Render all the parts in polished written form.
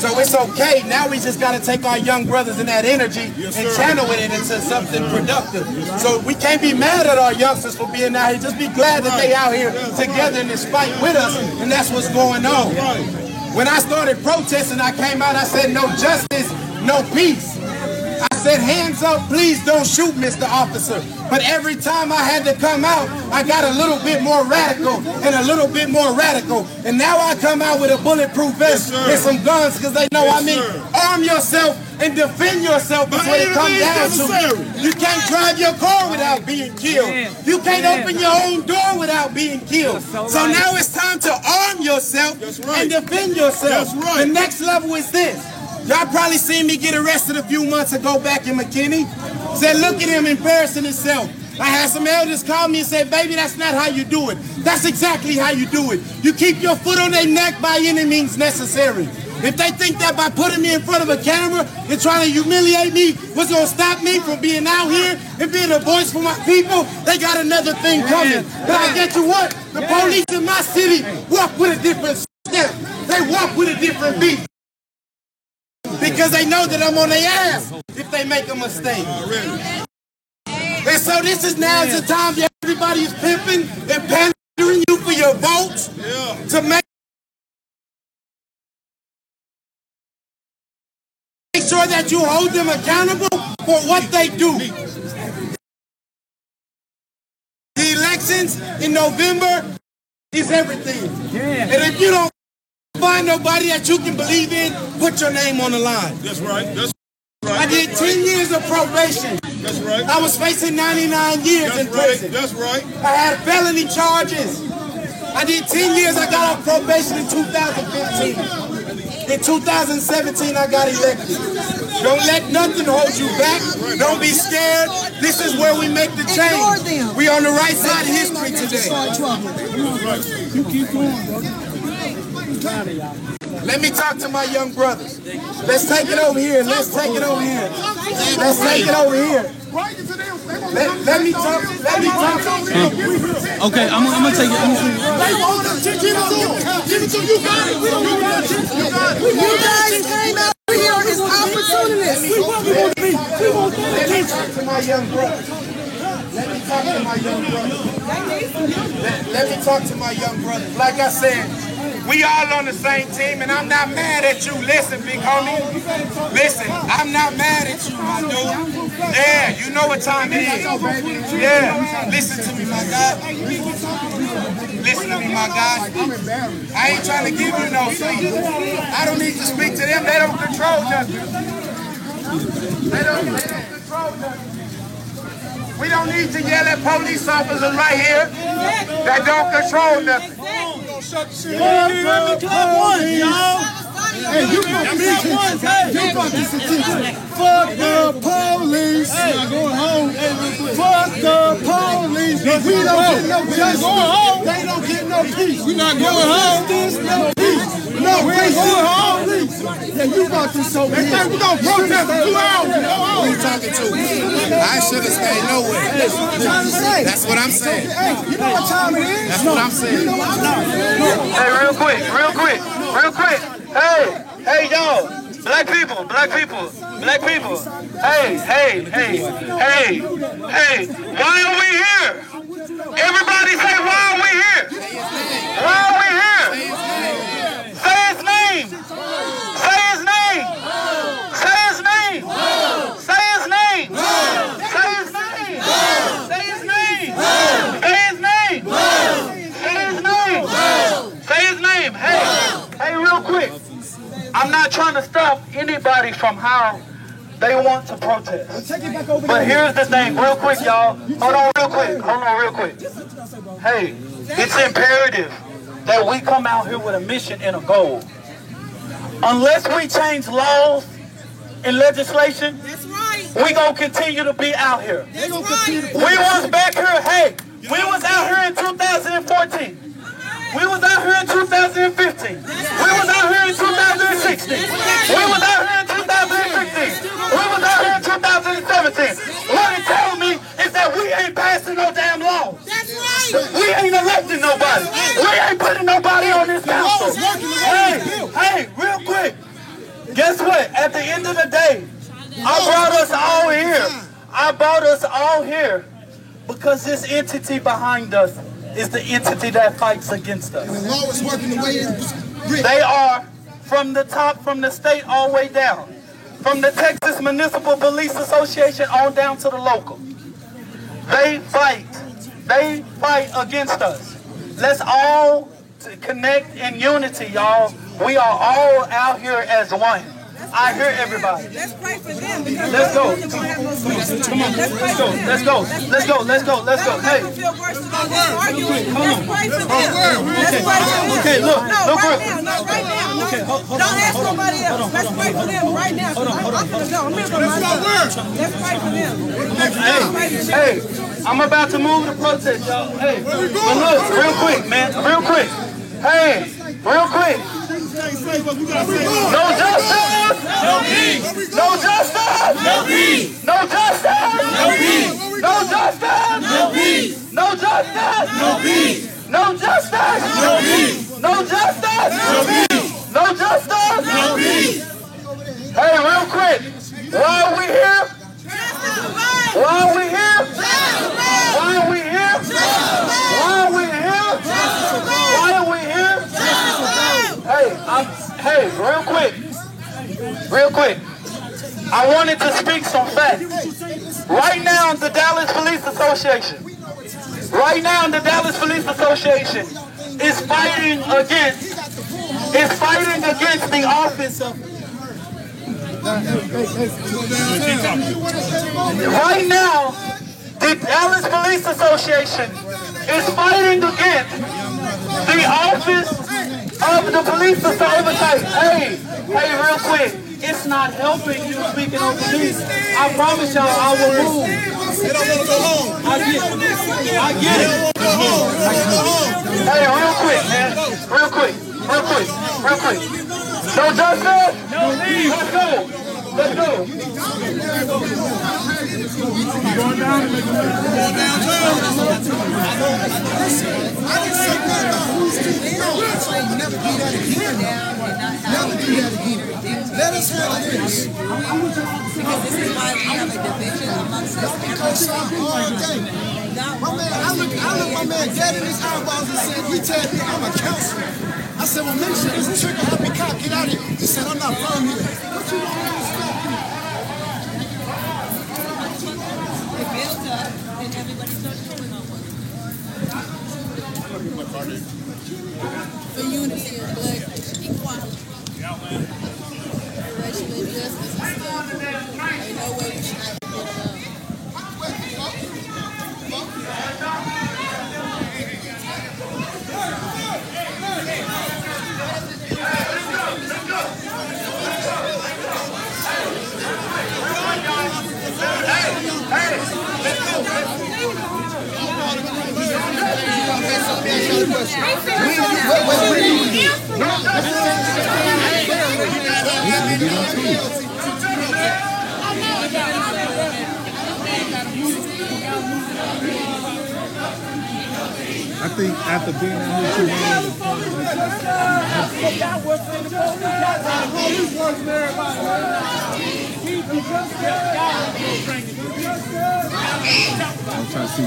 So it's okay. Now we just got to take our young brothers and that energy and channel it into something productive. So we can't be mad at our youngsters for being out here. Just be glad that they out here together in this fight with us, and that's what's going on. When I started protesting, I came out, I said, no justice, no peace. I said, hands up, please don't shoot, Mr. Officer. But every time I had to come out, I got a little bit more radical and a little bit more radical. And now I come out with a bulletproof vest and some guns because they know I mean arm yourself and defend yourself before it comes down to it. You can't drive your car without being killed. You can't open your own door without being killed. So now it's time to arm yourself and defend yourself. The next level is this. Y'all probably seen me get arrested a few months ago back in McKinney. Said, look at him embarrassing himself. I had some elders call me and say, baby, that's not how you do it. That's exactly how you do it. You keep your foot on their neck by any means necessary. If they think that by putting me in front of a camera and trying to humiliate me was going to stop me from being out here and being a voice for my people, they got another thing coming. But I get you what? The police in my city walk with a different step. They walk with a different beat. Because they know that I'm on their ass if they make a mistake. And so this is now the time that everybody is pimping and pandering you for your votes to make sure that you hold them accountable for what they do. The elections in November is everything. And if you don't find nobody that you can believe in, put your name on the line. That's right. That's right. I did 10 years of probation. That's right. I was facing 99 years in prison. That's right. I had felony charges. I did 10 years. I got off probation in 2015. In 2017, I got elected. Don't let nothing hold you back. Don't be scared. This is where we make the change. We on the right side of history today. You keep going, brother. Let me talk to my young brothers. Let's take it over here. Let's take it over here. Let's take it over here. Let me talk. Let me talk. Okay, I'm gonna take it. Give it to you. Got it. You guys came out here as opportunists. Let me talk to my young brothers. Let me talk to my young brothers. Let me talk to my young brothers. Like I said, we all on the same team, and I'm not mad at you. Listen, big homie. Listen, I'm not mad at you, my dude. Yeah, you know what time it is. Yeah, listen to me, my guy. Listen to me, my guy. I ain't trying to give you no sleep. I don't need to speak to them. They don't control nothing. They don't control nothing. We don't need to yell at police officers right here that don't control nothing. Fuck the police. Hey, you got this attention. Fuck the police. Hey, going home. Fuck the police. We don't get no justice. They don't get no peace. We're not going home. No peace. No peace. Yeah, you got this over here. We don't protest for 2 hours. Who you talking to? I should have stayed nowhere. That's what I'm saying. Hey, you know what time it is? That's what I'm saying. Hey, real quick. Hey, y'all. Black people. Hey. Why are we here? Everybody say, why are we here? Why are we here? Say his name. Say his name. Say his name. Say his name. Say his name. Say his name. Say his name. Say his name. Say his name. Hey, real quick. I'm not trying to stop anybody from how they want to protest. But here's the thing, real quick, y'all. Hold on real quick. Hey, it's imperative that we come out here with a mission and a goal. Unless we change laws and legislation, we gonna continue to be out here. We was back here, we was out here in 2014. 2015. We was out here in 2016. We was out here in 2016. We was out here in 2017. What it tells me is that we ain't passing no damn law. That's right. We ain't electing nobody. We ain't putting nobody on this council. Hey, real quick. Guess what? At the end of the day, I brought us all here. I brought us all here because this entity behind us is the entity that fights against us. And the law is working the way it's written. They are from the top, from the state all the way down. From the Texas Municipal Police Association on down to the local. They fight. They fight against us. Let's all connect in unity, y'all. We are all out here as one. I hear everybody. Let's pray for them because Let's go. Come on. Let's go. Let's go. Let's go. Let's go. Let's go. Hey. Let's pray for them. Let's pray for them. Okay, look. No, Look, right now. No, right now. Okay, hold Don't ask nobody else. Let's pray for them right now. I'm gonna go. I'm here for myself. Let's pray for them. Hey, I'm about to move the protest, y'all. Hey, but look, real quick, man. Real quick. Hey, real quick. No justice! No peace! No justice! No peace! No justice! No peace! No justice! No peace! No justice! No peace! No justice! No peace! No justice! No peace! No justice! No peace! Hey, real quick. Why are we here? Why are we here? Why are we here? Why are we here? Why are we here? Hey, real quick. I wanted to speak some facts. Right now, the Dallas Police Association. Is fighting against the office of. Right now, the Dallas Police Association is fighting against the office of the police oversight. Hey, real quick. It's not helping you speaking over me. I promise y'all I will move. They don't want to go home. I get it. Hey, real quick, man. Real quick. No justice? No leave. Let's go. Let us have this. Because this is why we have a division amongst us. I look my man dead in his eyeballs and said, "We tell me I'm a counselor." I said, "Well, make sure this trigger happy cop get out of here." He said, "I'm not from here." What you want? It builds up and everybody starts pulling on one another. For unity and blood equality. Racial injustice and stuff. Ain't no way we should have to get it up. I think after being out here too long, I'm trying to see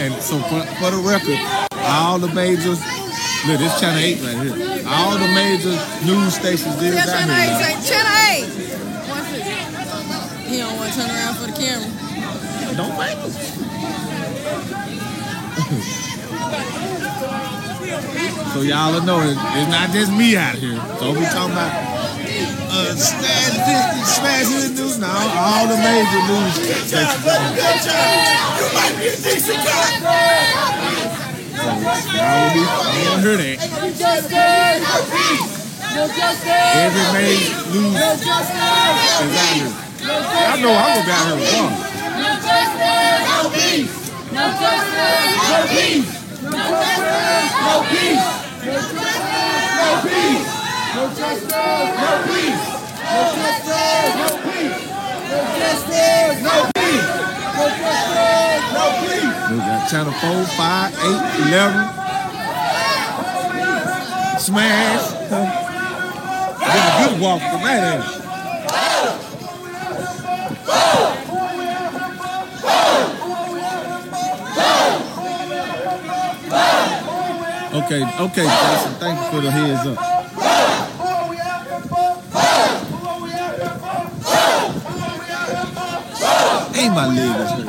and so for the record, all the majors, look, this Channel 8 right here. All the major news stations did that here. Channel 8. He don't want to turn around for the camera. Don't blame us. So y'all will know it's not just me out here. So we talking about smash hood news now. All the major news stations. You might be a decent guy. Y'all will hear that. Every major news is out here. I know I'm gonna be out here with one. No justice, no peace. No justice, no peace. peace. No justice. No peace. No justice. No peace. No justice. No peace. We got channel 4, 5, 8, 11. Smash. Get a good walk from that end. Okay, Jason, thank you for the heads up. Ain't my leg is hurt.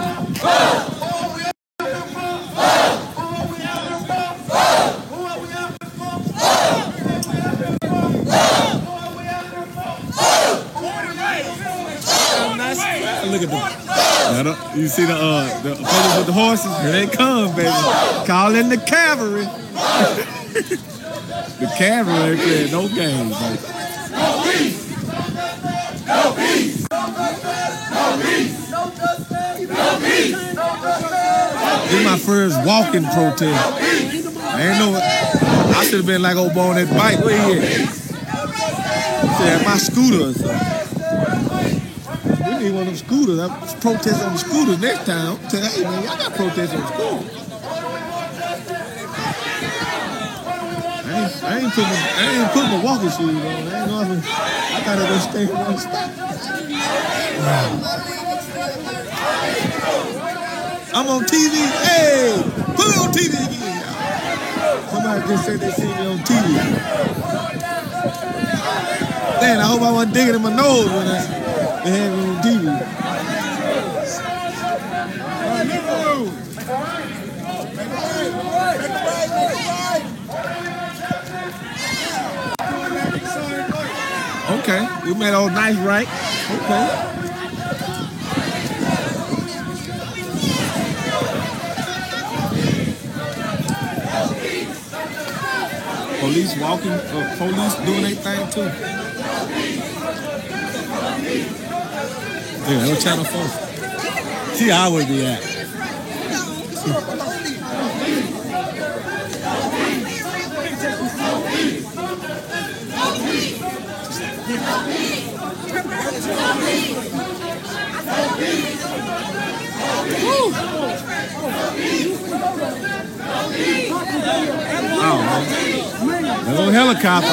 Look at them. You see the fellas with the horses? Here they come, baby. Call in the cavalry. The cavalry ain't playing no games, baby. No peace. No peace. No peace. No justice. No peace. No justice. This is my first walking protest. I ain't know it. I should have been like old boy on that bike. Where he at? He said, my scooter or something. We need one of them scooters. I protest on the scooters next time. Tell hey man, y'all got protest on the scooter. I ain't put my walking shoes on. I gotta go stay in one spot. I'm on TV. Hey, put it on TV again. Somebody just said they see me on TV. Man, I hope I wasn't digging in my nose when they had me on TV. Okay, we made all nice, right? Okay. Police walking, police doing their thing too. Yeah, no channel 4. See how I would be at. Oh, man. That little helicopter.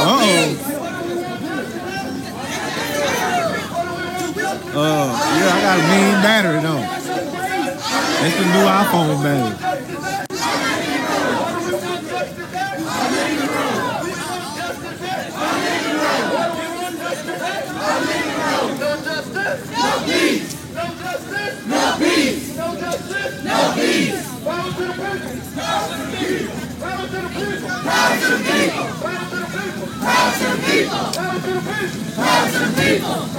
Yeah, I got a mean battery though. That's the new iPhone battery. No peace. No justice. No peace. Power to the people. Power to the people. Power to the people. Power to the people. Power to the people. Power to the people. Power to the people. Power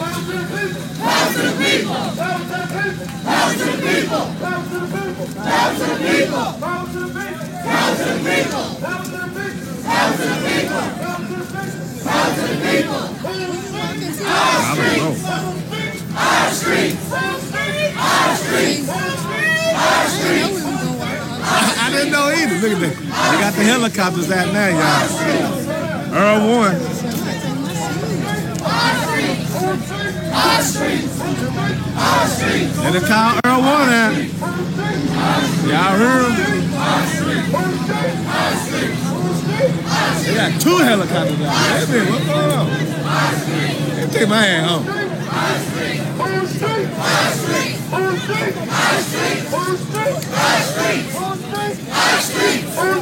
to the people. Power to the people. Power to the people. Power to the people. Power to the people. Power to the people. Power to the people. Power to the people. Power to the people. Power to the people. I don't know. Our streets. Our streets. Our streets. I didn't know either. Look at that. They got the helicopters out now, y'all. Earl Warren. Our streets. Our streets. And they call Earl Warren out. Y'all heard him? They got 2 helicopters out. Wait a minute, what's going on? Let me take my hand home.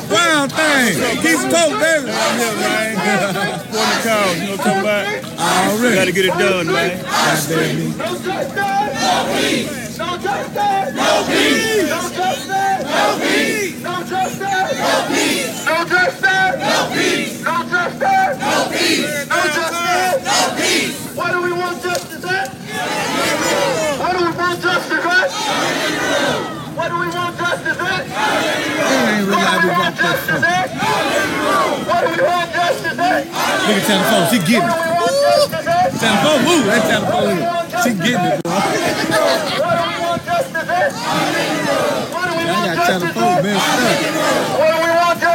Wild thing. Keep smoke, baby. I'm here, man. 40 cows, you know what I'm talking about? Already. Gotta get it done, man. Goddamn me. No peace. No justice. No peace. No justice. No peace. No justice. No peace. No justice. No peace. No justice. No peace. No justice. No peace. Why do we want justice at? Why do we want justice at? Why do we want justice at? They ain't realize we walked that far. Why do we want justice at? Look at telephone, she getting it. Telephone, move, that telephone is. She getting it, boy. I got telephone messed up. What do we want justice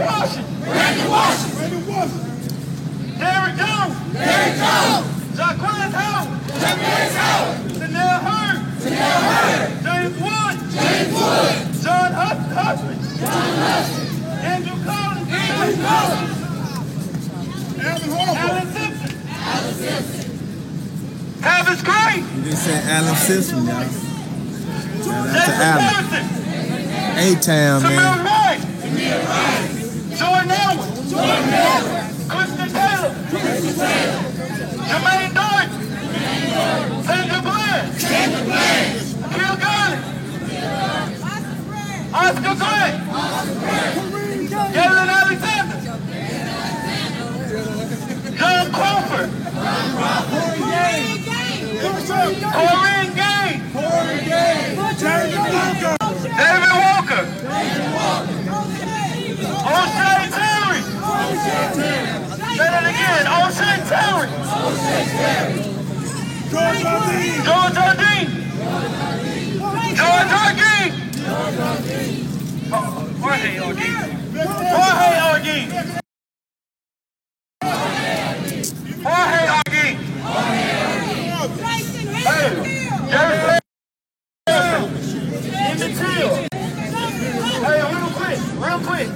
Brandon Washington. Derrick Jones. Jaquez Howard. Chanel Hurd. James Wood. John Hudson. Andrew Collins. Alan Simpson. Tavis Gray. You just said Alan Simpson, y'all. That's Jason Alan. Patterson. A-Town, man. Samir Wright. Jordan Elwood. Christian Taylor. Jermaine Dorn. Sandra Glenn. Kill Garland. Oscar Gray. Galen Alexander. John Crawford. Corinne Gaines. David Walker. O'Shea Terry. Say that again. O'Shea Terry. George Ardeen. Jorge Ardeen. Hey, Jerry Hey, real quick.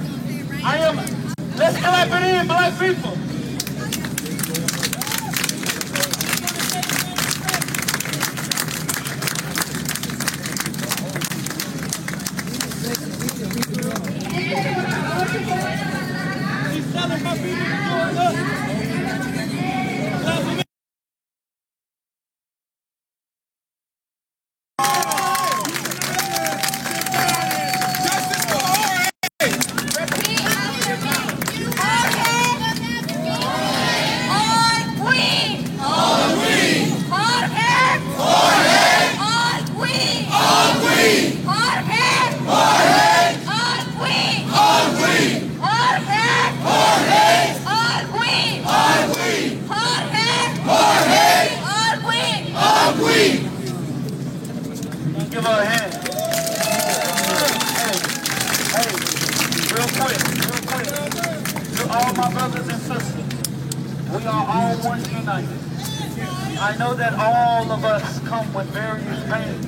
Let's clap it in, black people. He's telling my people to join us. Give her a hand. Hey, real quick. To all my brothers and sisters, we are all one united. I know that all of us come with various pains.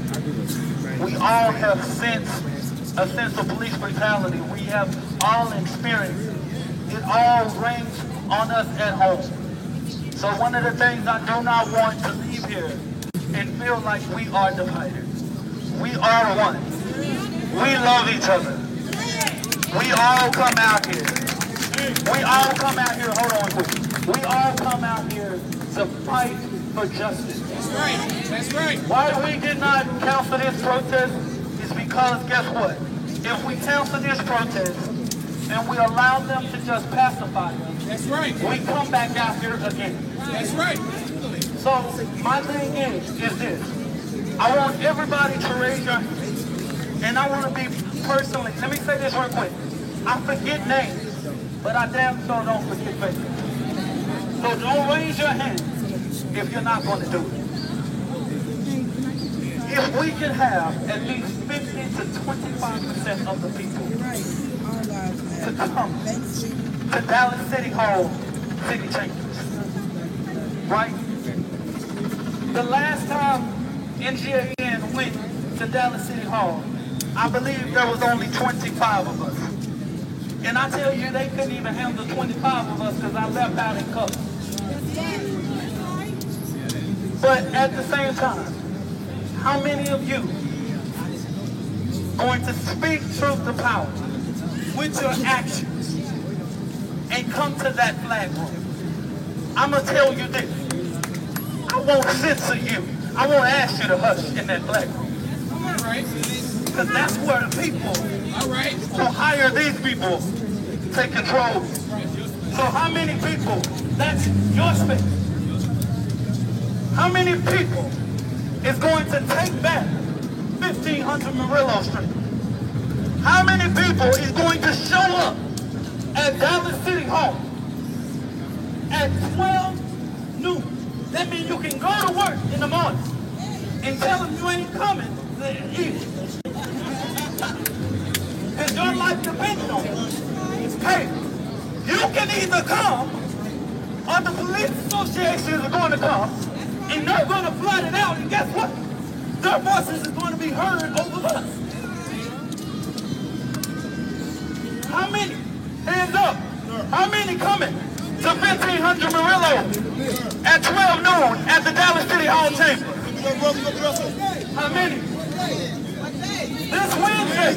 We all have a sense of police brutality. We have all experienced it. It all rings on us at home. So one of the things I do not want to leave here and feel like we are divided. We are one. We love each other. We all come out here. Hold on quick. We all come out here to fight for justice. That's right. Why we did not cancel this protest is because, guess what? If we cancel this protest and we allow them to just pacify us, That's right. we come back out here again. That's right. So my thing is this. I want everybody to raise your hand. And I want to be personally, let me say this real quick. I forget names, but I damn sure don't forget faces. So don't raise your hand if you're not going to do it. If we can have at least 50 to 25% of the people to come to Dallas City Hall, City Chambers, right? The last time NGAN went to Dallas City Hall, I believe there was only 25 of us. And I tell you, they couldn't even handle 25 of us because I left out in color. But at the same time, how many of you going to speak truth to power with your actions and come to that flag room? I'm going to tell you this. I won't censor you. I won't ask you to hush in that flag room. All right. Because that's where the people who hire these people take control. So how many people, that's your space. How many people is going to take back 1500 Murillo Street? How many people is going to show up at Dallas City Hall at 12 noon? That means you can go to work in the morning and tell them you ain't coming the evening. Because your life depends on it. hey, you can either come, or the police associations are going to come, and they're going to flood it out, and guess what? Their voices is going to be heard over us. How many? Hands up. How many coming to 1500 Murillo at 12 noon at the Dallas City Hall Chamber? How many? This Wednesday.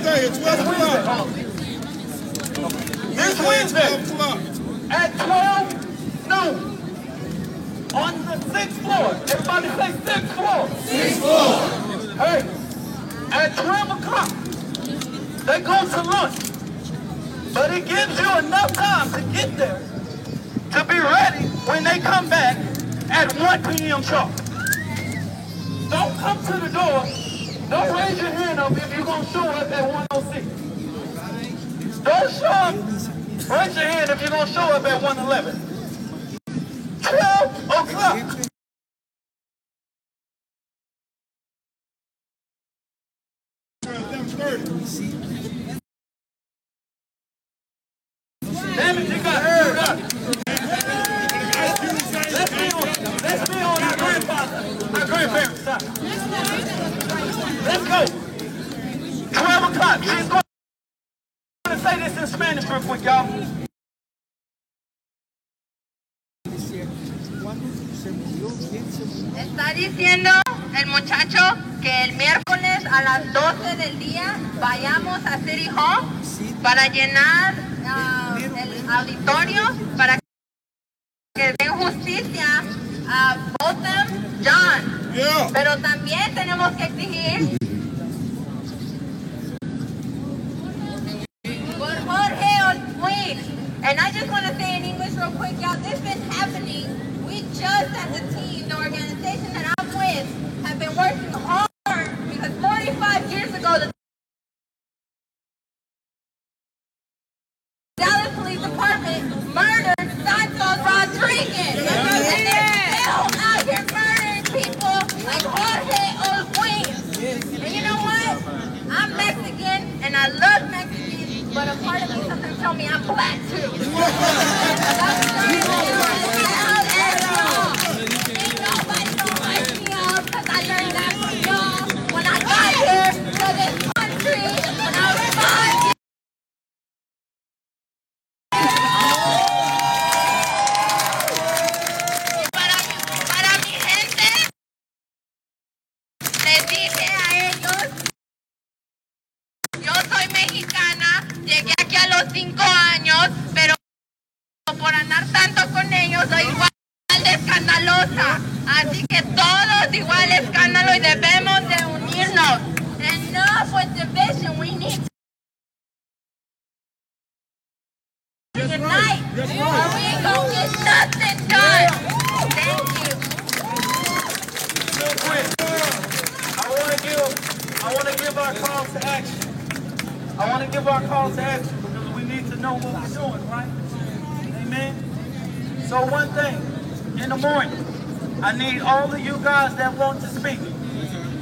This Wednesday at 12 noon on the 6th floor. Everybody say 6th floor. 6th floor. Hey, at 12 o'clock, they go to lunch. But it gives you enough time to get there to be ready when they come back at 1 p.m. sharp. Don't come to the door. Don't raise your hand up if you're going to show up at 106. Don't show up. Raise your hand if you're going to show up at 111. 12 o'clock. Damn it, you got heard up. Let's be on our grandparents' side. Let's go. 12 o'clock. She's going to say this in Spanish real quick, y'all. Está diciendo el muchacho que el miércoles a las 12 del día vayamos a City Hall para llenar el auditorio para que den justicia a Botham Jean. Yeah. Pero también tenemos que exigir por Jorge Oswin. And I just want to say in English real quick, y'all, this has been happening. We just as a team, the organization that I'm with, have been working hard because 45 years ago, the Dallas Police Department murdered Santos Rodriguez. And they're still out here murdering people like Jorge Oswin. And you know what? I'm Mexican and I love Mexicans, but a part of me sometimes tell me I'm black too. Llegué aquí a los 5 años, pero por andar tanto con ellos soy igual de escandalosa. Así que todos igual escándalo y debemos de unirnos. Enough with division, we need to unite or we ain't gonna get nothing done. Thank you. Real quick, I want to give our call to action. I want to give our call to action because we need to know what we're doing, right? Amen? So one thing, in the morning, I need all of you guys that want to speak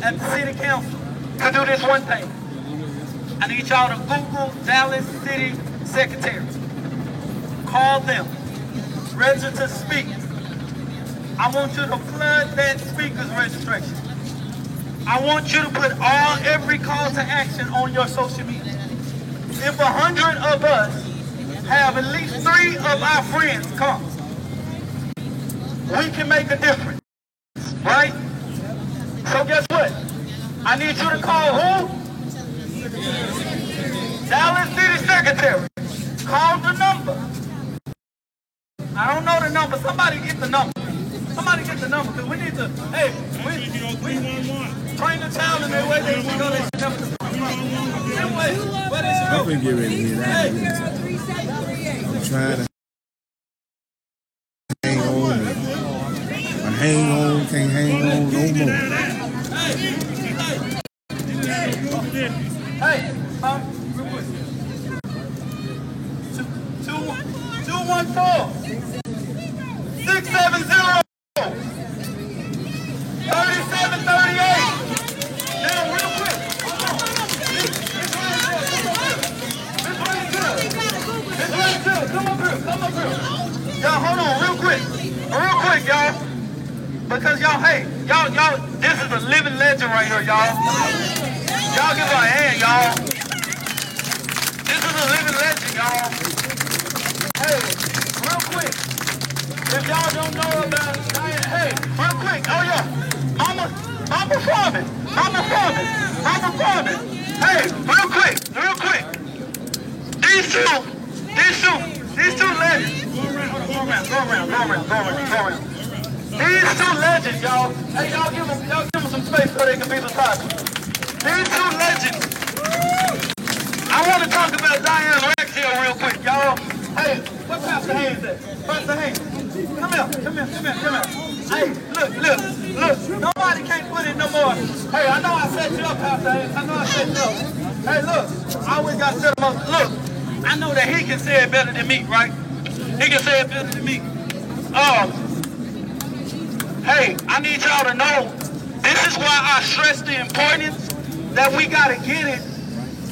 at the city council to do this one thing. I need y'all to Google Dallas City Secretary. Call them. Register to speak. I want you to flood that speaker's registration. I want you to put every call to action on your social media. If 100 of us have at least 3 of our friends come, we can make a difference, right? So guess what? I need you to call who? Dallas City Secretary. Call the number. I don't know the number. Somebody get the number. Somebody get the number because we need to, hey, we train the child in their way they should go. They should never where they should go. I'm gonna get ready to get out of here. I'm trying to hang on. I hang on, can't hang on no more. Hey, real quick. 214 670 3738. Now, real quick. This right here. Come up here. Y'all, hold on, real quick, y'all. Because y'all, this is a living legend right here, y'all. Y'all give her a hand, y'all. This is a living legend, y'all. Hey, real quick. If y'all don't know about Diane, hey, real quick. Oh yeah, Mama Farming. Hey, real quick. These two legends. Go around. These two legends, y'all. Hey, y'all give them some space so they can be beside you. These two legends. I want to talk about Diane Ragsdale real quick, y'all. Hey, where Pastor Haynes at? Pastor Haynes, come here. Hey, look. Nobody can't put it no more. Hey, I know I set you up, Pastor Haynes. Hey, look, I always got to set him up. Look, I know that he can say it better than me, right? Hey, I need y'all to know, this is why I stress the importance that we gotta get it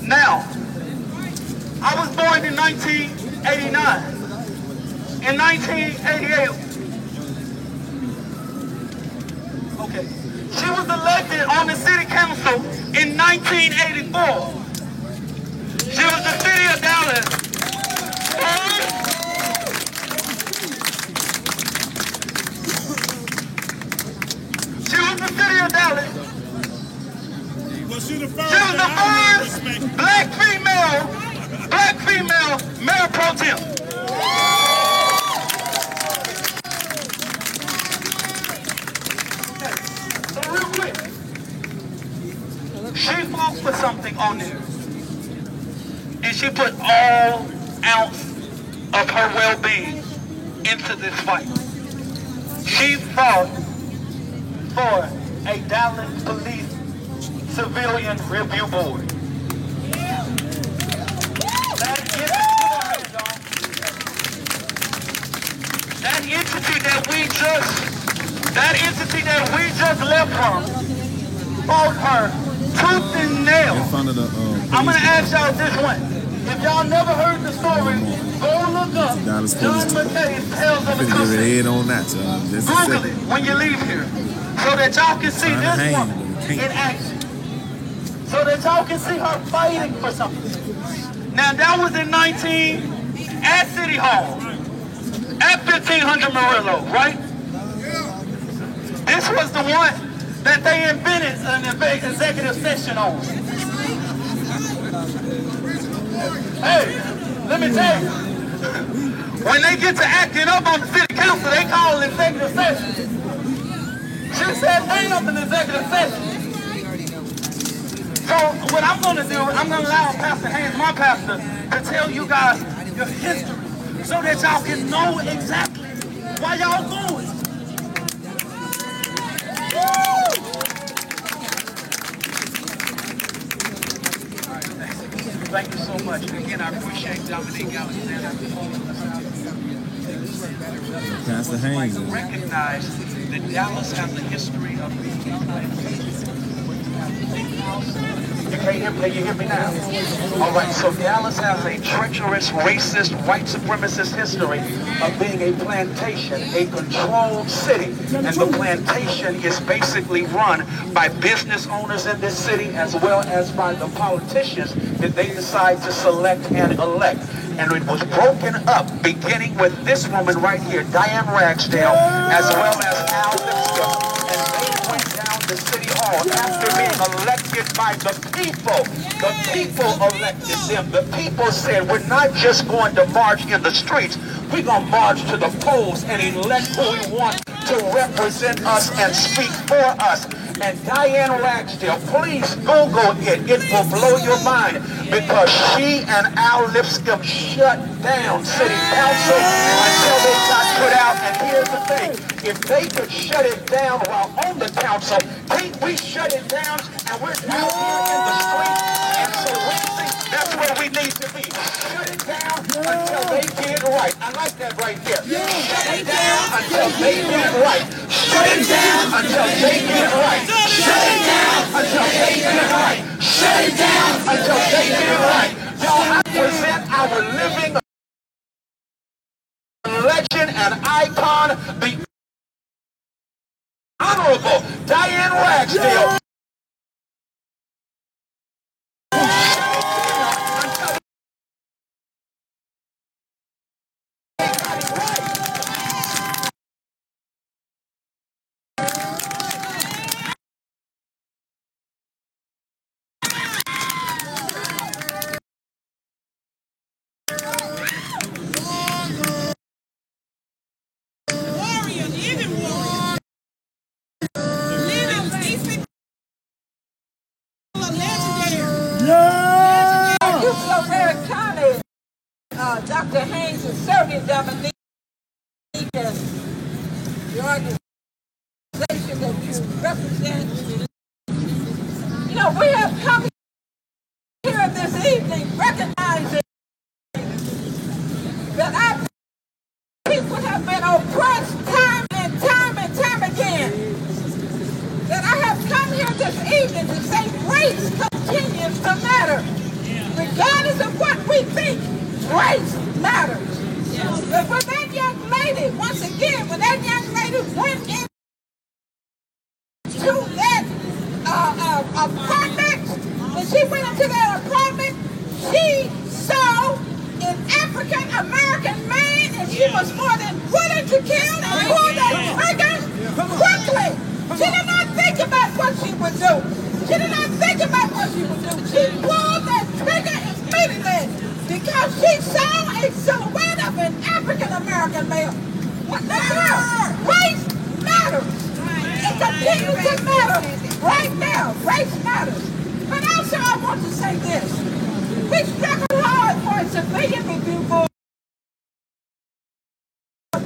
now. I was born in 1989. In 1988, okay, she was elected on the city council in 1984. She was the city of Dallas. She was the first black female mayor pro tem. So real quick, she fought for something on there, and she put all ounce of her well-being into this fight. She fought for a Dallas Police Civilian Review Board. That entity that we just left from fought her tooth and nail. I'm gonna ask y'all this one. If y'all never heard the story, go look up John McCain's Tales of the Crusaders. Google it when you leave here, so that y'all can see this woman in action. So that y'all can see her fighting for something. Now that was in at City Hall, at 1500 Murillo, right? This was the one that they invented an executive session on. Hey, let me tell you, when they get to acting up on the city council, they call it executive session. She said, ain't up an executive session. So what I'm going to do, I'm going to allow Pastor Haynes, my pastor, to tell you guys your history so that y'all can know exactly why y'all going. Thank you so much. Again, I appreciate Dominique Alexander. Pastor Haynes. I recognize that Dallas has a history of being Can you hear me now? All right, so Dallas has a treacherous, racist, white supremacist history of being a plantation, a controlled city. And the plantation is basically run by business owners in this city as well as by the politicians that they decide to select and elect. And it was broken up, beginning with this woman right here, Diane Ragsdale, as well as Al Lipscomb. And they went down to City Hall after being elected by the people. The people elected them. The people said, we're not just going to march in the streets, we're going to march to the polls and elect who we want to represent us and speak for us. And Diane Ragsdale, please Google it. It will blow your mind because she and Al Lipscomb shut down City Council until they got put out. And here's the thing. If they could shut it down while on the council, can't we shut it down and we're out here in the street? And so that's where we need to be. Shut it down until they get it right. I like that right there. Shut it down until they get it right. Shut it down until they get it right. Shut it down until they get it right. Shut it down until they get it right. Y'all, I present our living an icon, the Honorable Diane Ragsdale. Dr. Haynes is serving Dominique and the organization that you represent. You know, we have come here this evening recognizing that our people have been oppressed time and time and time again. That I have come here this evening to say race continues to matter. Regardless of what we think, race matters. But when that young lady, once again, when that young lady went into that apartment, when she went into that apartment, she saw an African American man, and she was more than willing to kill and pull that trigger quickly. She did not think about what she would do. She did not think about what she would do. She pulled that trigger immediately because she saw a silhouette of an African American male. What the hell? Race matters. It continues to matter right now. Race matters. But also I want to say this. We struggle hard for a civilian review board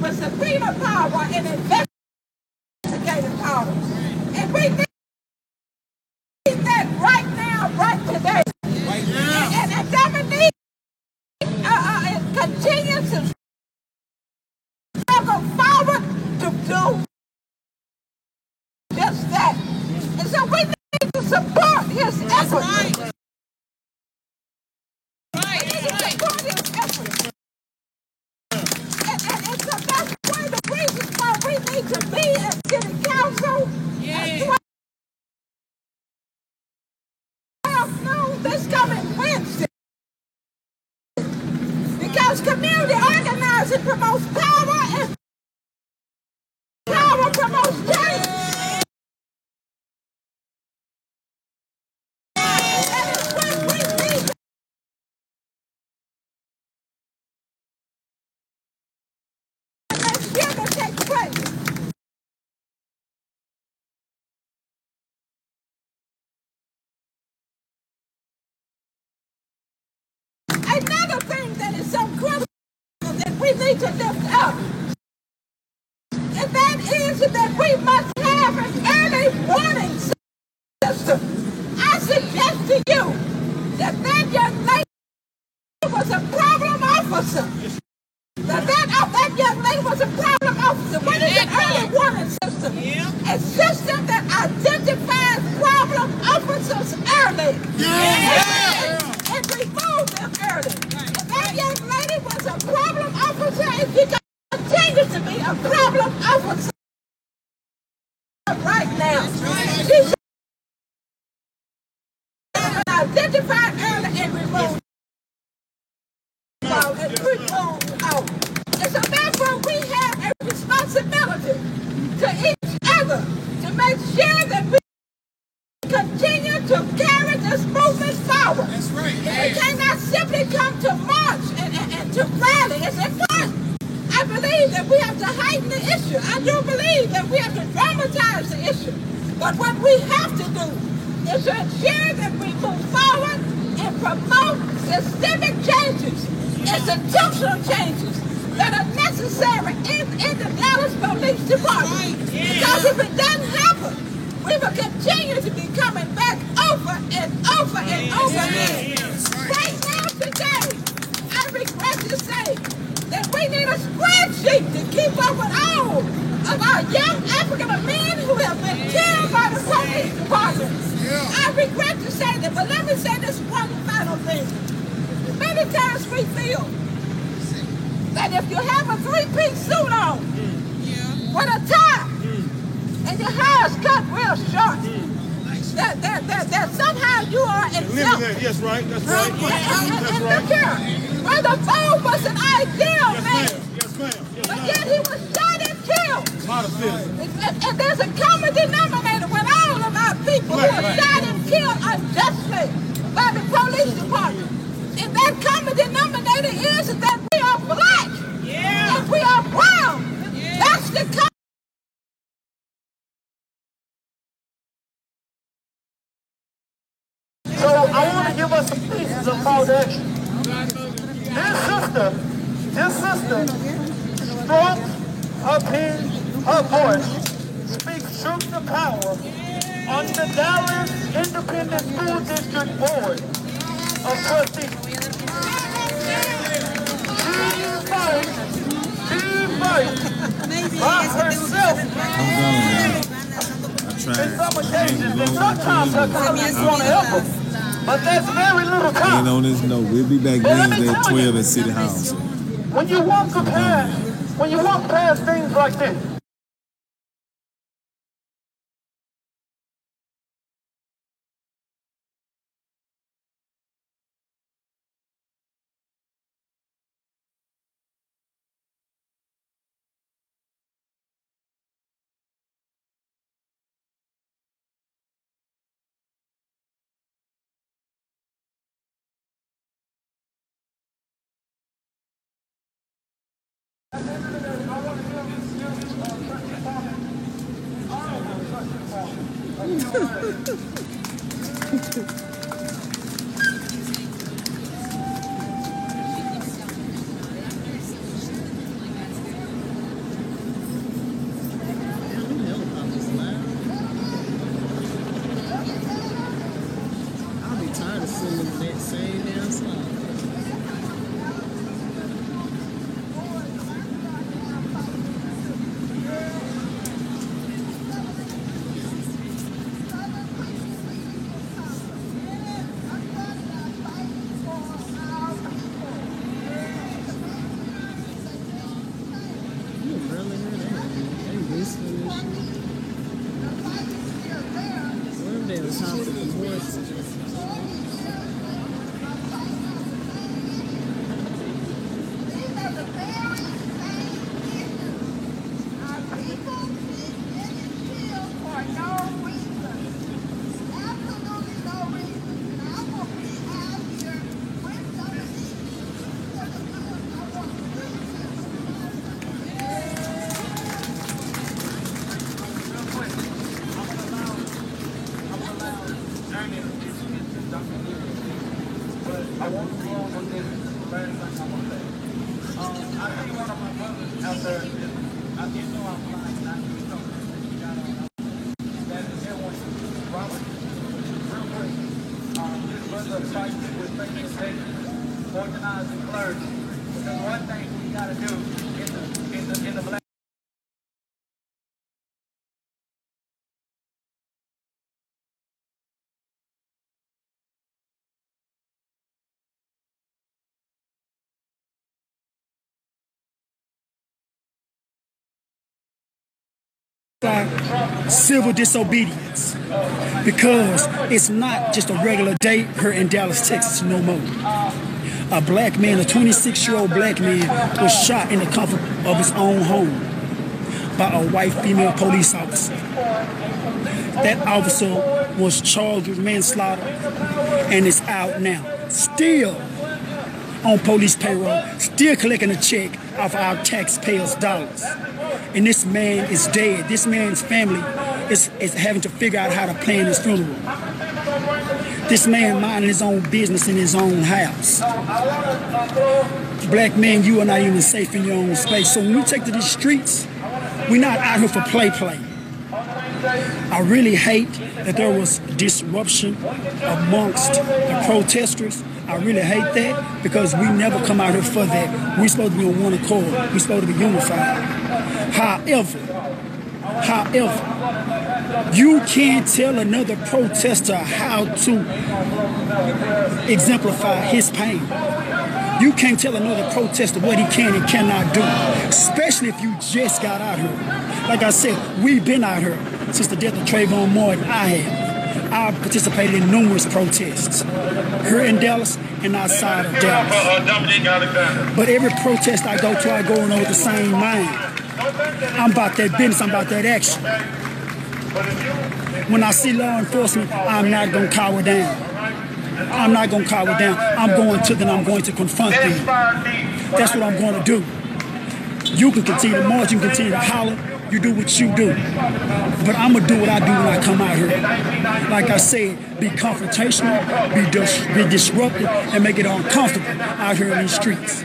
with subpoena power and investigative power. And we need that right now, right today. Right now. And Dominique continues to struggle forward to do just that. And so we need to support his efforts. We need to support his efforts. And so that's one of the reasons why we need to be at City Council. This coming Wednesday. Because community organizing promotes power and power promotes change. And it's when we need next year to take place. Another thing that is so critical that we need to lift up, and that is that we must have an early warning system. I suggest to you that that young lady was a problem officer. That young lady was a problem officer. What is an early warning system? A system that identifies problem officers early. And remove them early. And that young lady was a problem officer, and she continues to be a problem officer right now. She's been identified early and removed out. And so therefore we have a responsibility to each other to make sure that we continue to carry this movement forward. That's right. We cannot simply come to march and to rally. It's important. I believe that we have to heighten the issue. I do believe that we have to dramatize the issue. But what we have to do is to ensure that we move forward and promote systemic changes, institutional changes that are necessary in the Dallas Police Department. Because if it doesn't happen, we will continue to be coming back over and over and over again. Right now, today, I regret to say that we need a spreadsheet to keep up with all of our young African men who have been killed by the police department. I regret to say that, but let me say this one final thing. Many times we feel that if you have a three-piece suit on, him that. Yes, right. That's right. And look here, Brother Bo was an ideal man. Yes, ma'am. But yet he was shot and killed. And there's a common denominator with all of our people who are shot and killed unjustly by the police department. And that common denominator is that we are black. And we are brown. That's the common. So I want to give us some pieces of foundation. This sister strokes her pen, her voice, speaks truth to power on the Dallas Independent School District Board of Trustees. She fights by herself. In some occasions, and sometimes her colleagues want to help her. But there's very little time. And on this note, we'll be back Wednesday at 12 at City House. When you walk past things like this, I'll be tired of singing that same damn song. Organizing clergy. Because one thing we got to do in the black. Civil disobedience, because it's not just a regular day here in Dallas, Texas no more. A black man, a 26-year-old black man, was shot in the comfort of his own home by a white female police officer. That officer was charged with manslaughter and is out now, still on police payroll, still collecting a check off our taxpayers' dollars. And this man is dead. This man's family is having to figure out how to plan his funeral. This man minding his own business in his own house. Black men, you are not even safe in your own space. So when we take to these streets, we're not out here for play. I really hate that there was disruption amongst the protesters. I really hate that, because we never come out here for that. We're supposed to be on one accord. We're supposed to be unified. However, you can't tell another protester how to exemplify his pain. You can't tell another protester what he can and cannot do, especially if you just got out here. Like I said, we've been out here since the death of Trayvon Martin. I have. I participated in numerous protests here in Dallas and outside of Dallas. But every protest I go to, I go in with the same mind. I'm about that business, I'm about that action. When I see law enforcement, I'm not going to cower down. I'm not going to cower down. I'm going to them, I'm going to confront them. That's what I'm going to do. You can continue to march, you can continue to holler, you do what you do. But I'm going to do what I do when I come out here. Like I said, be confrontational, be disruptive, and make it uncomfortable out here in these streets.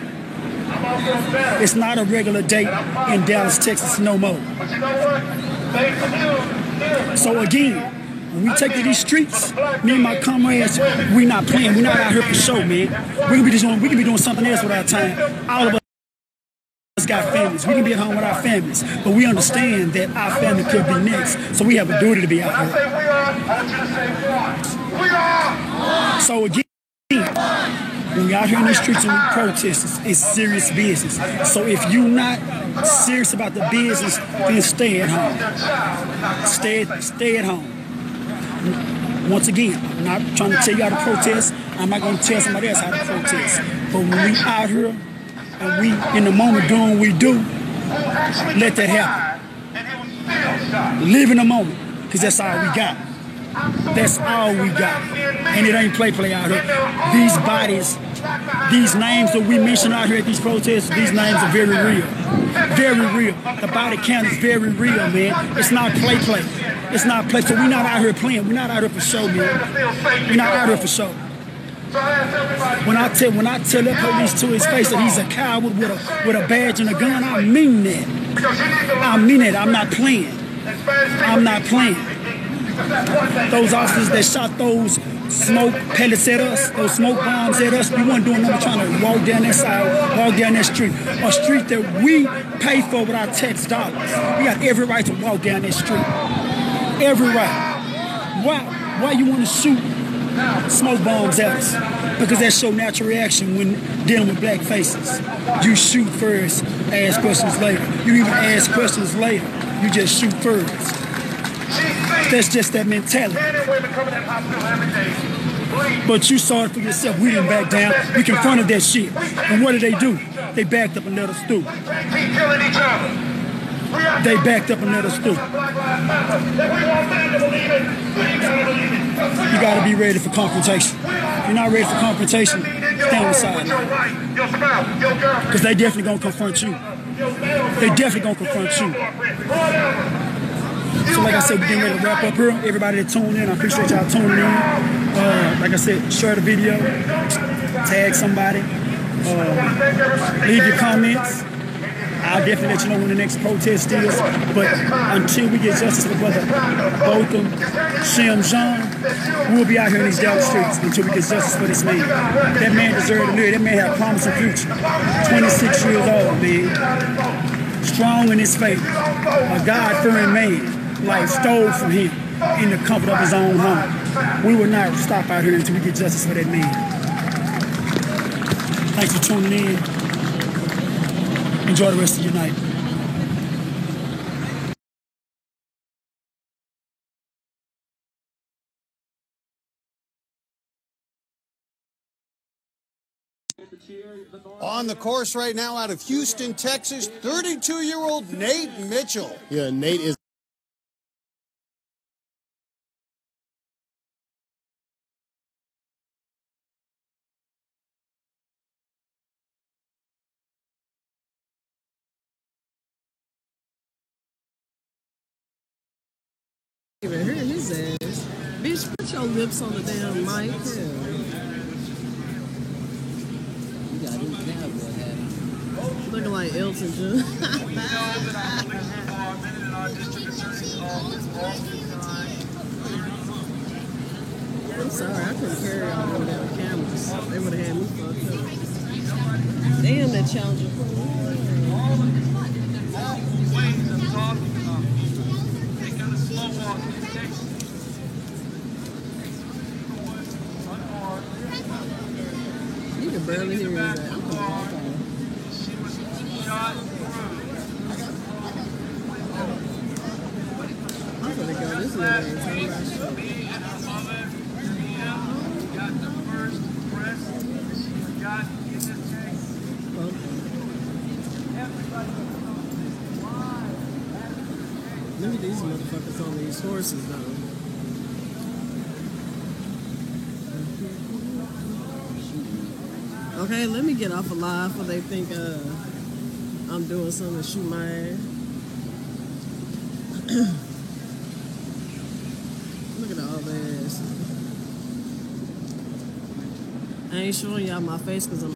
It's not a regular date in Dallas, Texas no more. So again, when we take to these streets, me and my comrades, we not playing. We're not out here for show, man. We can be doing something else with our time. All of us got families. We can be at home with our families, but we understand that our family could be next. So we have a duty to be out here. So again, when we're out here in the streets and we protest, it's serious business. So if you're not serious about the business, then stay at home. Stay at home. Once again, I'm not trying to tell you how to protest. I'm not going to tell somebody else how to protest. But when we out here and we in the moment doing what we do, let that happen. Live in the moment, because that's all we got. That's all we got. And it ain't play out here. These bodies, these names that we mention out here at these protests, these names are very real. Very real. The body count is very real, man. It's not play. It's not play. So we're not out here playing. We're not out here for show, man. We're not out here for show. When I tell that police to his face that he's a coward with a badge and a gun, I mean that. I mean that. I'm not playing. I'm not playing. Those officers that shot those smoke pellets at us, those smoke bombs at us, we weren't doing nothing trying to walk down that side, walk down that street. A street that we pay for with our tax dollars. We got every right to walk down that street. Every right. Why you want to shoot smoke bombs at us? Because that's your natural reaction when dealing with black faces. You shoot first, ask questions later. You even ask questions later. You just shoot first. That's just that mentality. But you saw it for yourself. We didn't back down. We confronted that shit. And what did they do? They backed up and let us through. They backed up and let us through. You gotta be ready for confrontation. If you're not ready for confrontation, stay on the side. Because they definitely gonna confront you. They definitely gonna confront you. So like I said, we're getting ready to wrap up here. Everybody that tuned in, I appreciate y'all tuning in. Like I said, share the video, tag somebody, leave your comments. I'll definitely let you know when the next protest is. But until we get justice for Brother Botham Shem Jean, we'll be out here in these Dallas streets until we get justice for this man. That man deserved to live. That man had a promising future. 26 years old, man. Strong in his faith. A God-fearing man. Life stole from him in the comfort of his own home. We will not stop out here until we get justice for that man. Thanks for tuning in. Enjoy the rest of your night. On the course right now out of Houston, Texas, 32-year-old Nate Mitchell. Yeah, Nate is even hear his ass. Bitch, put your lips on the damn mic. You got his cowboy hat. Looking like Elton John. I'm sorry, I couldn't carry all them damn cameras. They would have had me fucked up. Damn, that Challenger. You can barely hear his ass. I'm gonna go this way and turn around. these motherfuckers on these horses, though. Okay, let me get off alive before they think I'm doing something to shoot my ass. Look at all that ass. I ain't showing y'all my face because I'm